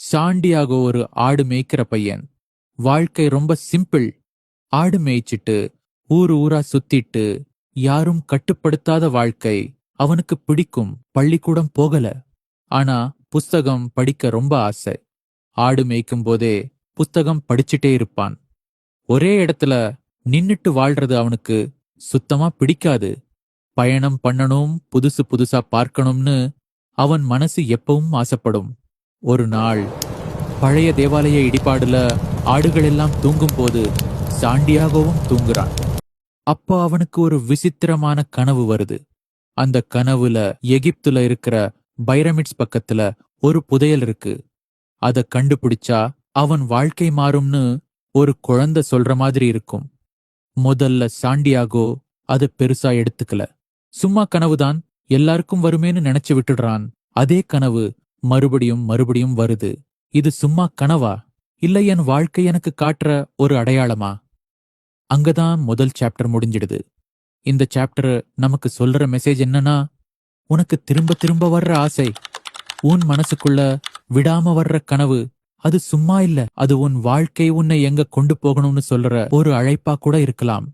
Santiago ஒரு ஆடு மேய்க்கிற பையன். வாழ்க்கை ரொம்ப சிம்பிள். ஆடு மேய்ச்சிட்டு ஊர் ஊரா சுத்திட்டு யாரும் கட்டுப்படுத்தாத வாழ்க்கை அவனுக்கு பிடிக்கும். பள்ளிக்கூடம் போகல. ஆனா புஸ்தகம் படிக்க ரொம்ப ஆசை. ஆடு மேய்க்கும் போதே புஸ்தகம் படிச்சுட்டே இருப்பான். ஒரே இடத்துல நின்னுட்டு வாழ்றது அவனுக்கு சுத்தமா பிடிக்காது. பயணம் பண்ணணும், புதுசு புதுசா பார்க்கணும்னு அவன் மனசு எப்பவும் ஆசைப்படும். ஒரு நாள் பழைய தேவாலய இடிபாடுல ஆடுகள் எல்லாம் தூங்கும் போது சாண்டியாகோவும் தூங்குறான். அப்போ அவனுக்கு ஒரு விசித்திரமான கனவு வருது. அந்த கனவுல எகிப்துல இருக்கிற பைரமிட்ஸ் பக்கத்துல ஒரு புதையல் இருக்கு. அத கண்டுபிடிச்சா அவன் வாழ்க்கை மாறும்னு ஒரு குழந்தை சொல்ற மாதிரி இருக்கும். முதல்ல சாண்டியாகோ அது பெருசா எடுத்துக்கல. சும்மா கனவுதான், எல்லாருக்கும் வருமேன்னு நினைச்சு விட்டுடுறான். அதே கனவு மறுபடியும் மறுபடியும் வருது. இது சும்மா கனவா, இல்லை என் வாழ்க்கை எனக்கு காட்டுற ஒரு அடையாளமா? அங்கதான் முதல் சாப்டர் முடிஞ்சிடுது. இந்த சாப்டர் நமக்கு சொல்ற மெசேஜ் என்னன்னா, உனக்கு திரும்ப திரும்ப வர்ற ஆசை, உன் மனசுக்குள்ள விடாம வர்ற கனவு, அது சும்மா இல்ல, அது உன் வாழ்க்கை உன்னை எங்க கொண்டு போகணும்னு சொல்ற ஒரு அழைப்பா கூட இருக்கலாம்.